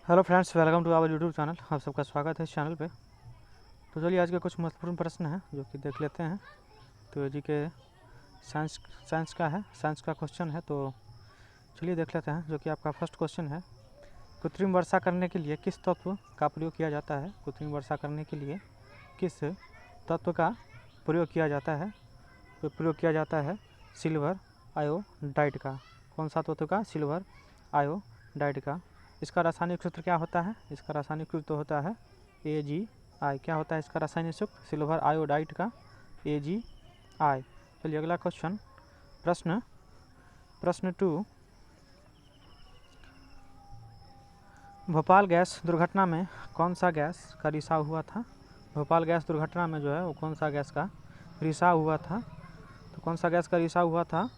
Hello friends, welcome to our YouTube channel. आप सबका स्वागत है इस चैनल पे। तो चलिए आज के कुछ महत्वपूर्ण प्रश्न हैं जो कि देख लेते हैं। तो जी के साइंस का है, साइंस का क्वेश्चन है। तो चलिए देख लेते हैं। जो कि आपका फर्स्ट क्वेश्चन है, कृत्रिम वर्षा करने के लिए किस तत्व का प्रयोग किया जाता है? कृत्रिम वर्षा करने के लिए किस तत्व का प्रयोग किया जाता है? तो प्रयोग किया जाता है सिल्वर आयोडाइड का। कौन सा तत्व का? सिल्वर आयोडाइड का। इसका रासायनिक सूत्र क्या होता है? इसका रासायनिक सूत्र होता है AgI। क्या होता है इसका रासायनिक सूत्र? सिल्वर आयोडाइड का AgI। चलिए अगला क्वेश्चन, प्रश्न 2, भोपाल गैस दुर्घटना में कौन सा गैस का रिसाव हुआ था? भोपाल गैस दुर्घटना में जो है वो कौन सा गैस का रिसाव हुआ था? तो कौन सा गैस का रिसाव हुआ था?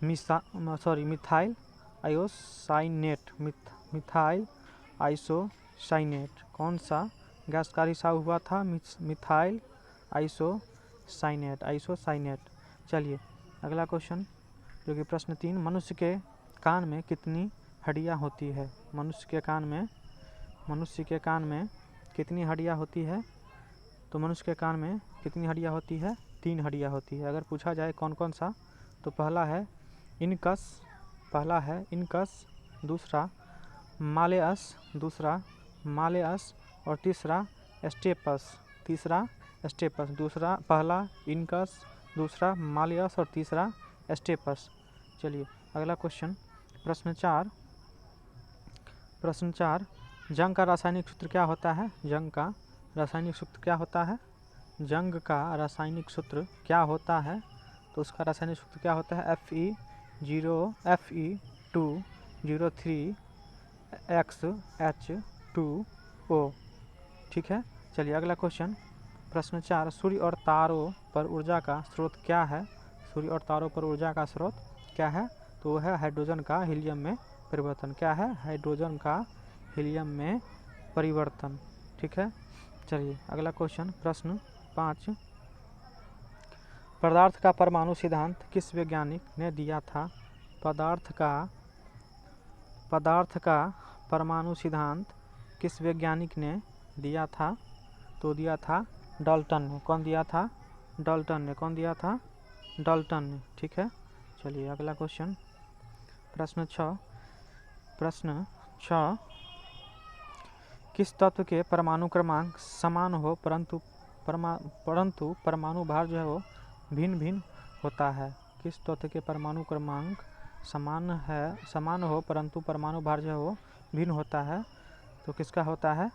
Methyl isocyanate. Methyl isocyanate. कौन सा गैस का रिसाव हुआ था? Methyl isocyanate. चलिए अगला क्वेश्चन, जो कि प्रश्न 3, मनुष्य के कान में कितनी हड्डियां होती है? मनुष्य के कान में कितनी हड्डियां होती है? तो मनुष्य के कान में कितनी हड्डियां होती है? 3 हड्डियां होती है। अगर पूछा जाए कौन कौन सा, तो पहला है इनकस, दूसरा मालेअस और तीसरा स्टेपस। पहला इनकस, दूसरा मालेअस और तीसरा स्टेपस। चलिए अगला क्वेश्चन, प्रश्न 4, जंग का रासायनिक सूत्र क्या होता है? जंग का रासायनिक सूत्र क्या होता है? जंग का रासायनिक सूत्र क्या होता है? तो उसका रासायनिक सूत्र क्या होता है? Fe2XH2O। ठीक है। चलिए अगला क्वेश्चन, प्रश्न 4, सूर्य और तारों पर ऊर्जा का स्रोत क्या है? सूर्य और तारों पर ऊर्जा का स्रोत क्या है? तो वह है हाइड्रोजन का हीलियम में परिवर्तन। क्या है? हाइड्रोजन का हीलियम में परिवर्तन। ठीक है। चलिए अगला क्वेश्चन, प्रश्न 5, पदार्थ का परमाणु सिद्धांत किस वैज्ञानिक ने दिया था? पदार्थ का परमाणु सिद्धांत किस वैज्ञानिक ने दिया था? तो दिया था डाल्टन ने। कौन दिया था? डाल्टन ने। कौन दिया था? डाल्टन ने। ठीक है। चलिए अगला क्वेश्चन, प्रश्न 6, किस तत्व के परमाणु क्रमांक समान हो परंतु परमाणु भार जो है वो भिन्न भिन्न होता है? किस तत्व के परमाणु क्रमांक समान हो परंतु परमाणु भार जो है वो भिन्न होता है? तो किसका होता है?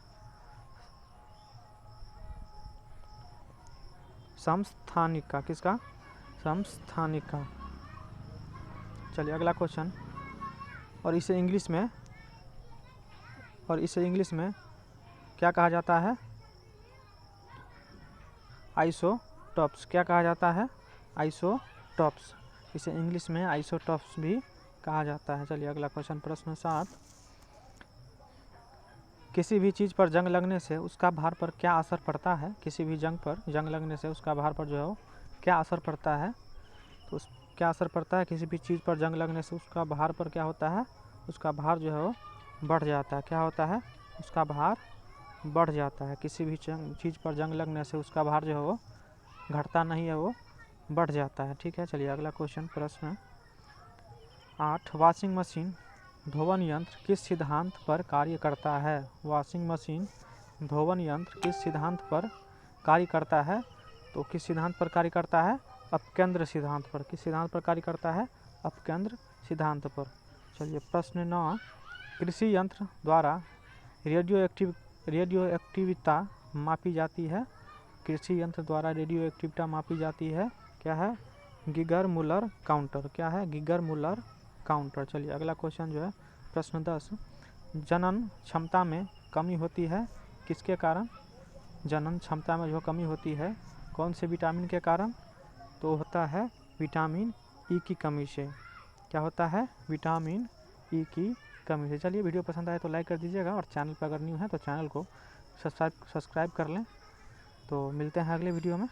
समस्थानिक का। किसका? समस्थानिक का। चलिए अगला क्वेश्चन, और इसे इंग्लिश में क्या कहा जाता है? आइसोटॉप्स। क्या कहा जाता है? आइसोटॉप्स। इसे इंग्लिश में आइसोटॉप्स भी कहा जाता है। चलिए अगला क्वेश्चन, प्रश्न 7, किसी भी चीज़ पर जंग लगने से उसका भार पर क्या असर पड़ता है? किसी भी जंग पर जंग लगने से उसका भार पर जो है क्या असर पड़ता है? तो क्या असर पड़ता है? किसी भी चीज़ पर जंग लगने से उसका भार पर क्या होता है? उसका भार जो है वो बढ़ जाता है। क्या होता है? उसका भार बढ़ जाता है। किसी भी चीज़ पर जंग लगने से उसका भार जो है वो घटता नहीं है, वो बढ़ जाता है। ठीक है। चलिए अगला क्वेश्चन, प्रश्न 8, वॉशिंग मशीन धोवन यंत्र किस सिद्धांत पर कार्य करता है? वॉशिंग मशीन धोवन यंत्र किस सिद्धांत पर कार्य करता है? तो किस सिद्धांत पर कार्य करता है? अपकेंद्र सिद्धांत पर। किस सिद्धांत पर कार्य करता है? अपकेंद्र सिद्धांत पर। चलिए प्रश्न 9, कृषि यंत्र द्वारा रेडियो एक्टिविता मापी जाती है? कृषि यंत्र द्वारा रेडियो एक्टिविटा मापी जाती है। क्या है? Geiger Muller counter. क्या है? Geiger Muller counter. चलिए अगला क्वेश्चन जो है, प्रश्न 10, जनन क्षमता में कमी होती है किसके कारण? जनन क्षमता में जो कमी होती है कौन से विटामिन के कारण? तो होता है विटामिन ई की कमी से। क्या होता है? विटामिन ई की कमी से। चलिए वीडियो पसंद आए तो लाइक कर दीजिएगा, और चैनल पर अगर न्यू है तो चैनल को सब्सक्राइब कर लें। तो मिलते हैं अगले वीडियो में।